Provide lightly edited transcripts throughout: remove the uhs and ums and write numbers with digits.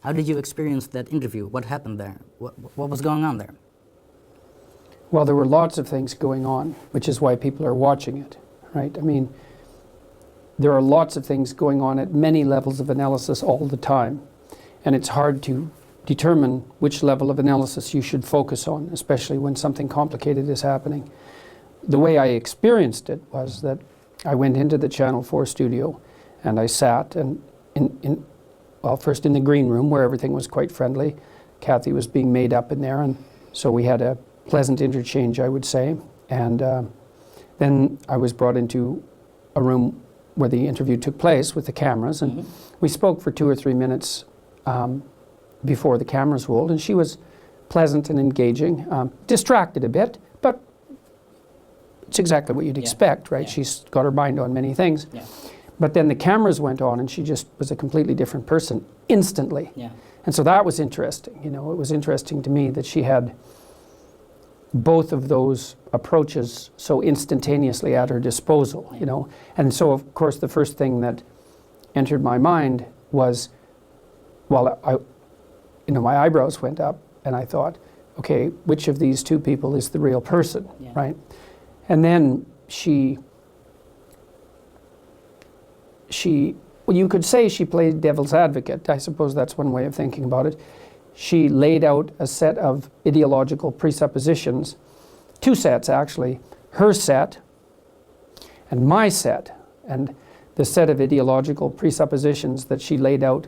How did you experience that interview? What happened there? What was going on there? Well, there were lots of things going on, which is why people are watching it, right? I mean, there are lots of things going on at many levels of analysis all the time, and it's hard to determine which level of analysis you should focus on, especially when something complicated is happening. The way I experienced it was that I went into the Channel 4 studio and I sat and well, first in the green room where everything was quite friendly. Cathy was being made up in there, and so we had a pleasant interchange, I would say. And then I was brought into a room where the interview took place with the cameras, and we spoke for 2 or 3 minutes before the cameras rolled, and she was pleasant and engaging, distracted a bit, but it's exactly what you'd expect, right? She's got her mind on many things. But then the cameras went on, and she just was a completely different person instantly. And so that was interesting. You know, it was interesting to me that she had both of those approaches so instantaneously at her disposal, you know. And so, of course, the first thing that entered my mind was, well, my eyebrows went up, and I thought, okay, which of these two people is the real person, right? And then well, you could say she played devil's advocate. I suppose that's one way of thinking about it. She laid out a set of ideological presuppositions, 2 sets actually, her set and my set. And the set of ideological presuppositions that she laid out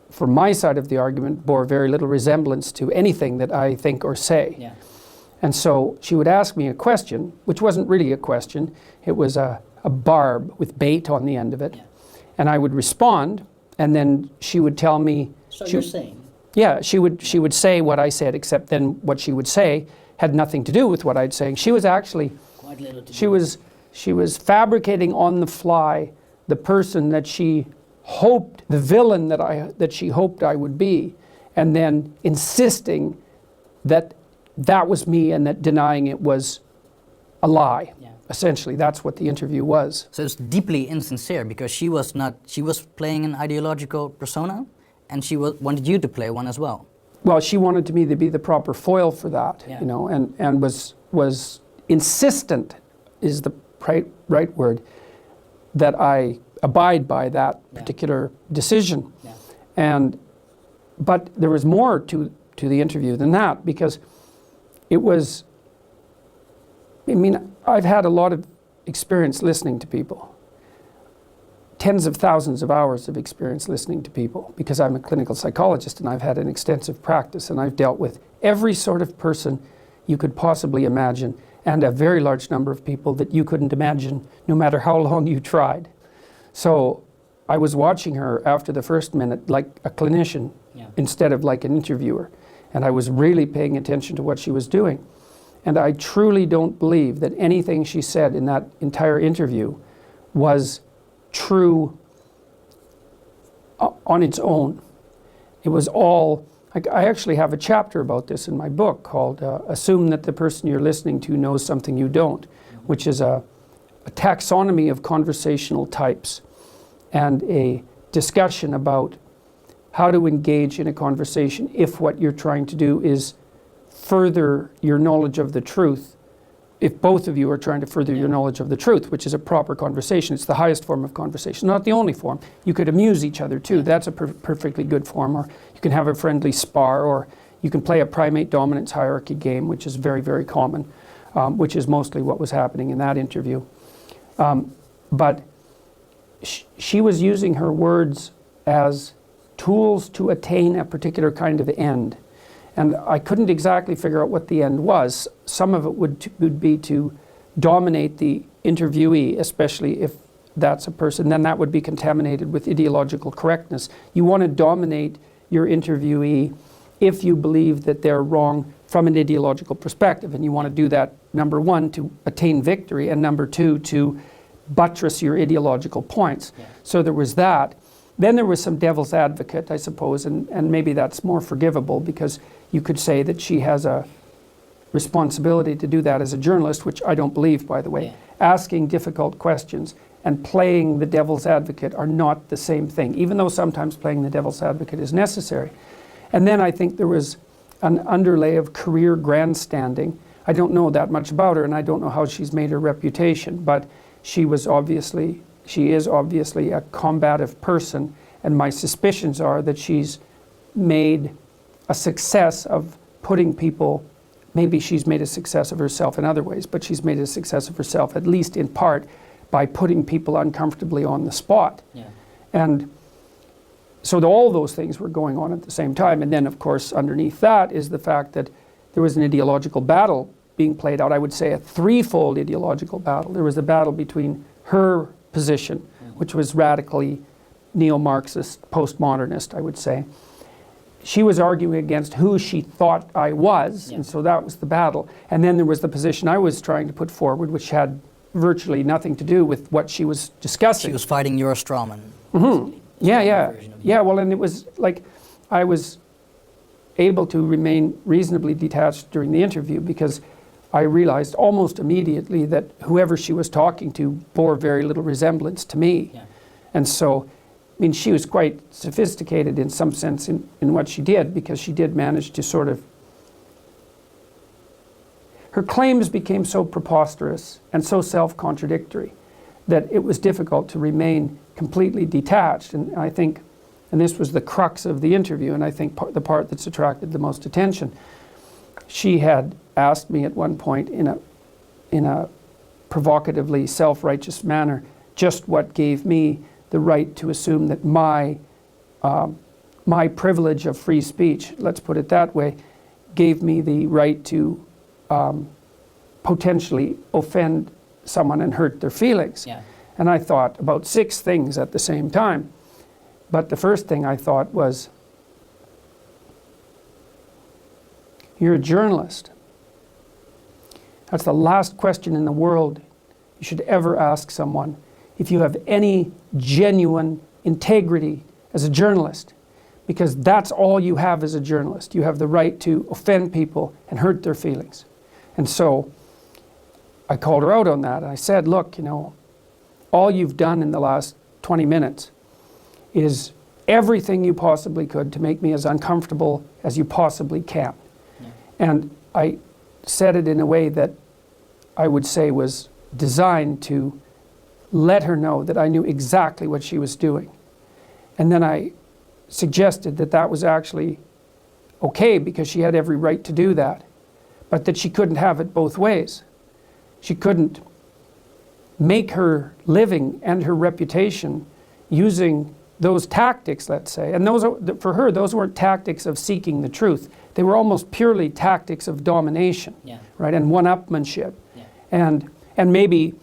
for my side of the argument bore very little resemblance to anything that I think or say. And so she would ask me a question, which wasn't really a question. It was a barb with bait on the end of it. And I would respond, and then she would tell me... So you're saying? Yeah, she would say what I said, except then what she would say had nothing to do with what I'd saying. She was actually... Quite little to do. She was fabricating on the fly the person that she hoped, the villain that she hoped I would be, and then insisting that that was me and that denying it was a lie. Essentially, that's what the interview was. So it's deeply insincere, because she was playing an ideological persona, and she wanted you to play one as well. Well, she wanted me to be the proper foil for that, you know, and was insistent, is the right word, that I abide by that particular decision. But there was more to the interview than that, because it was, I mean, I've had a lot of experience listening to people, tens of thousands of hours of experience listening to people, because I'm a clinical psychologist and I've had an extensive practice, and I've dealt with every sort of person you could possibly imagine, and a very large number of people that you couldn't imagine no matter how long you tried. So I was watching her after the first minute like a clinician instead of like an interviewer, and I was really paying attention to what she was doing. And I truly don't believe that anything she said in that entire interview was true on its own. It was all, I actually have a chapter about this in my book called Assume That the Person You're Listening to Knows Something You Don't, which is a taxonomy of conversational types and a discussion about how to engage in a conversation if what you're trying to do is further your knowledge of the truth. If both of you are trying to further your knowledge of the truth, which is a proper conversation, it's the highest form of conversation, not the only form. You could amuse each other too, that's a perfectly good form, or you can have a friendly spar, or you can play a primate dominance hierarchy game, which is very, very common, which is mostly what was happening in that interview. But she was using her words as tools to attain a particular kind of end. And I couldn't exactly figure out what the end was. Some of it would be to dominate the interviewee, especially if that's a person, then that would be contaminated with ideological correctness. You want to dominate your interviewee if you believe that they're wrong from an ideological perspective. And you want to do that, number one, to attain victory, and number two, to buttress your ideological points. So there was that. Then there was some devil's advocate, I suppose, and maybe that's more forgivable, because you could say that she has a responsibility to do that as a journalist, which I don't believe, by the way, asking difficult questions and playing the devil's advocate are not the same thing, even though sometimes playing the devil's advocate is necessary. And then I think there was an underlay of career grandstanding. I don't know that much about her, and I don't know how she's made her reputation, but she is obviously a combative person, and my suspicions are that she's made a success of putting people, maybe she's made a success of herself in other ways, but she's made a success of herself, at least in part, by putting people uncomfortably on the spot. Yeah. And so all those things were going on at the same time. And then, of course, underneath that is the fact that there was an ideological battle being played out. I would say a threefold ideological battle. There was a battle between her position, which was radically neo-Marxist, postmodernist, I would say. She was arguing against who she thought I was, and so that was the battle. And then there was the position I was trying to put forward, which had virtually nothing to do with what she was discussing. She was fighting your strawman. Mm-hmm. Yeah. Well, and it was like I was able to remain reasonably detached during the interview because I realized almost immediately that whoever she was talking to bore very little resemblance to me. Yeah. And so, I mean, she was quite sophisticated in some sense in what she did, because she did manage to sort of... Her claims became so preposterous and so self-contradictory that it was difficult to remain completely detached. And I think, and this was the crux of the interview, and I think the part that's attracted the most attention, she had asked me at one point in a provocatively self-righteous manner just what gave me the right to assume that my privilege of free speech, let's put it that way, gave me the right to potentially offend someone and hurt their feelings. Yeah. And I thought about 6 things at the same time. But the first thing I thought was, you're a journalist. That's the last question in the world you should ever ask someone if you have any genuine integrity as a journalist, because that's all you have as a journalist. You have the right to offend people and hurt their feelings. And so I called her out on that. I said, look, you know, all you've done in the last 20 minutes is everything you possibly could to make me as uncomfortable as you possibly can. Yeah. And I said it in a way that I would say was designed to let her know that I knew exactly what she was doing. And then I suggested that that was actually okay because she had every right to do that, but that she couldn't have it both ways. She couldn't make her living and her reputation using those tactics, let's say. And those are, for her, those weren't tactics of seeking the truth. They were almost purely tactics of domination, right, and one-upmanship. Yeah. And maybe,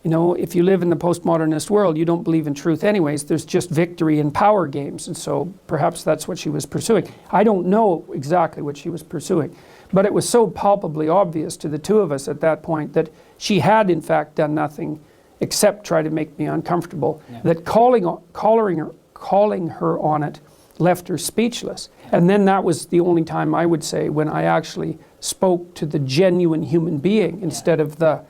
you know, if you live in the postmodernist world, you don't believe in truth anyways. There's just victory and power games. And so perhaps that's what she was pursuing. I don't know exactly what she was pursuing. But it was so palpably obvious to the two of us at that point that she had, in fact, done nothing except try to make me uncomfortable, that calling her on it left her speechless. And then that was the only time, I would say, when I actually spoke to the genuine human being instead of the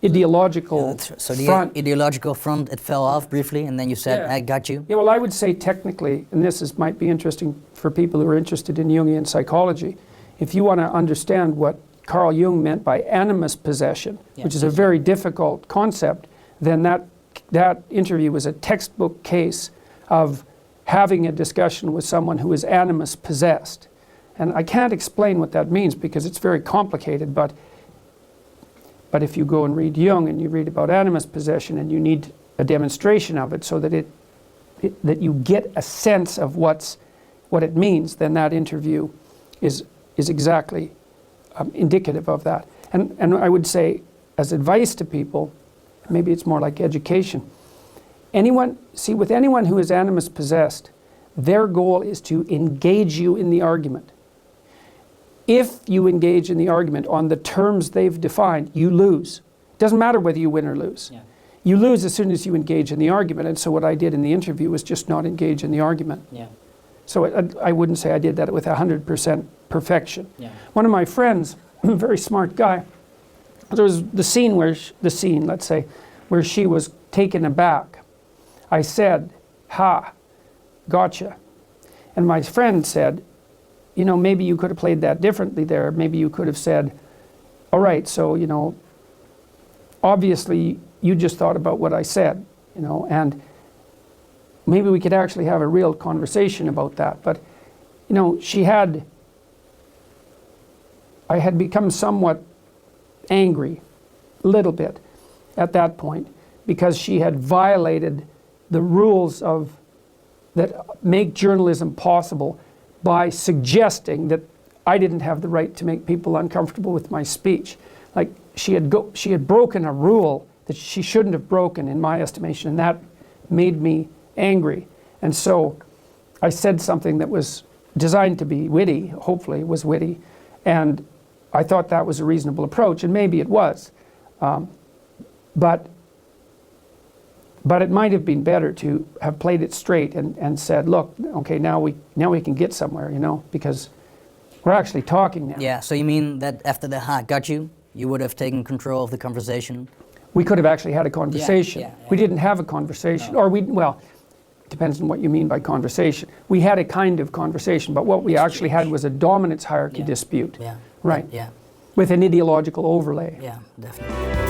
ideological so the front. Ideological front, it fell off briefly, and then you said, I got you. Yeah, well, I would say technically, and this might be interesting for people who are interested in Jungian psychology, if you want to understand what Carl Jung meant by animus possession, which is a very difficult concept, then that interview was a textbook case of having a discussion with someone who is animus possessed. And I can't explain what that means because it's very complicated, but if you go and read Jung and you read about animus possession and you need a demonstration of it so that that you get a sense of what it means, then that interview is exactly indicative of that. And I would say, as advice to people, maybe it's more like education, with anyone who is animus possessed, their goal is to engage you in the argument. If you engage in the argument on the terms they've defined, you lose. It doesn't matter whether you win or lose. Yeah. You lose as soon as you engage in the argument. And so what I did in the interview was just not engage in the argument. Yeah. So I wouldn't say I did that with 100% perfection. Yeah. One of my friends, a very smart guy, there was the scene, let's say, where she was taken aback. I said, "Ha, gotcha." And my friend said, "You know, maybe you could have played that differently there. Maybe you could have said, all right, so, you know, obviously you just thought about what I said, you know, and maybe we could actually have a real conversation about that." But, you know, I had become somewhat angry, a little bit, at that point, because she had violated the rules that make journalism possible by suggesting that I didn't have the right to make people uncomfortable with my speech. Like, she had broken a rule that she shouldn't have broken, in my estimation, and that made me angry. And so I said something that was designed to be witty, hopefully it was witty, and I thought that was a reasonable approach, and maybe it was. But it might have been better to have played it straight and said, look, okay, now we can get somewhere, you know, because we're actually talking now. Yeah, so you mean that after the "ha, got you," you would have taken control of the conversation? We could have actually had a conversation. Yeah. We didn't have a conversation. No. Well, depends on what you mean by conversation. We had a kind of conversation, but what we actually had was a dominance hierarchy dispute. Yeah. Right. Yeah. With an ideological overlay. Yeah, definitely.